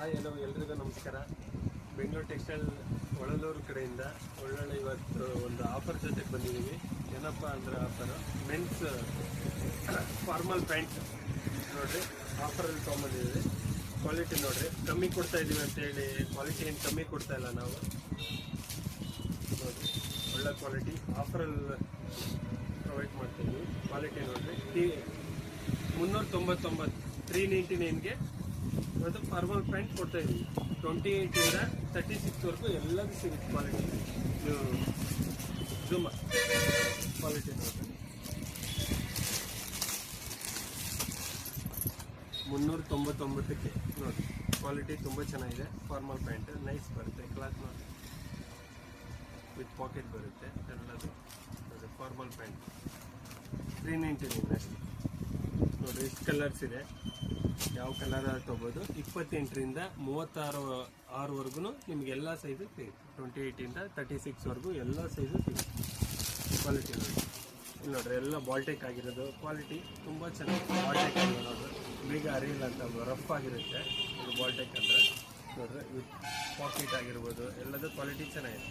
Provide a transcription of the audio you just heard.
Hi hello ಎಲ್ರಿಗೂ ನಮಸ್ಕಾರ. Bengaluru textile ಒಳಲೂರು ಕಡೆಯಿಂದ ಒಳ್ಳೊಳ್ಳೆ ಇವತ್ತು ಒಂದು ಆಫರ್ ಜೊತೆಗೆ ಬಂದಿದ್ದೀವಿ. ಏನಪ್ಪ ಅಂದರೆ ಆಫರು ಮೆನ್ಸ್ ಫಾರ್ಮಲ್ ಪ್ಯಾಂಟ್ ನೋಡಿರಿ, ಆಫರಲ್ಲಿ ತೊಗೊಂಬಂದಿದ್ದೀವಿ. ಕ್ವಾಲಿಟಿ ನೋಡಿರಿ, ಕಮ್ಮಿ ಕೊಡ್ತಾ ಇದ್ದೀವಿ ಅಂತೇಳಿ ಕ್ವಾಲಿಟಿ ಏನು ಕಮ್ಮಿ ಕೊಡ್ತಾ ಇಲ್ಲ ನಾವು. ನೋಡಿರಿ, ಒಳ್ಳೆ ಕ್ವಾಲಿಟಿ ಆಫರಲ್ಲಿ ಪ್ರೊವೈಡ್ ಮಾಡ್ತಾಯಿದ್ದೀವಿ. ಕ್ವಾಲಿಟಿ ನೋಡಿರಿ, 399 399ಗೆ ಇವತ್ತು ಫಾರ್ಮಲ್ ಪ್ಯಾಂಟ್ ಕೊಡ್ತಾ ಇದ್ದೀವಿ. 28 ಇಂದ 36ವರೆಗೂ ಎಲ್ಲದೂ ಸಿಗುತ್ತೆ. ಕ್ವಾಲಿಟಿ ನೀವು ಜೂಮ್ ಕ್ವಾಲಿಟಿ ನೋಡಿರಿ, 399ಕ್ಕೆ ನೋಡಿ. ಕ್ವಾಲಿಟಿ ತುಂಬ ಚೆನ್ನಾಗಿದೆ. ಫಾರ್ಮಲ್ ಪ್ಯಾಂಟ್ ನೈಸ್ ಬರುತ್ತೆ. ಕ್ಲಾತ್ ನೋಡಿ, ವಿತ್ ಪಾಕೆಟ್ ಬರುತ್ತೆ ಎಲ್ಲದು. ನೋಡಿ, ಫಾರ್ಮಲ್ ಪ್ಯಾಂಟ್ 399 ಅಷ್ಟೇ. ನೋಡಿ, ಇಷ್ಟು ಕಲರ್ಸ್ ಇದೆ, ಯಾವ ಕಲರ್ ತೊಗೋಬೋದು. 28ರಿಂದ 36ವರೆಗೂ ನಿಮ್ಗೆ ಎಲ್ಲ ಸೈಜು ಸಿಗುತ್ತೆ. 28 ಇಂದ 36ವರೆಗೂ ಎಲ್ಲ ಸೈಜು ಸಿಗುತ್ತೆ. ಕ್ವಾಲಿಟಿ ನೋಡಿ, ಇಲ್ಲಿ ನೋಡ್ರಿ, ಎಲ್ಲ ಬಾಲ್ಟೆಕ್ ಆಗಿರೋದು. ಕ್ವಾಲಿಟಿ ತುಂಬ ಚೆನ್ನಾಗಿ ಬಾಲ್ಟೆಕ್ ಆಗಿರೋ ನೋಡ್ರಿ, ಬೇಗ ಅರಿಯಿಲ್ಲ ಅಂತ ರಫ್ ಆಗಿರುತ್ತೆ ಇದು ಬಾಲ್ಟೆಕ್ ಅಂದರೆ. ನೋಡ್ರಿ, ವಿತ್ ಪಾಕೆಟ್ ಆಗಿರ್ಬೋದು, ಎಲ್ಲದು ಕ್ವಾಲಿಟಿ ಚೆನ್ನಾಗಿದೆ.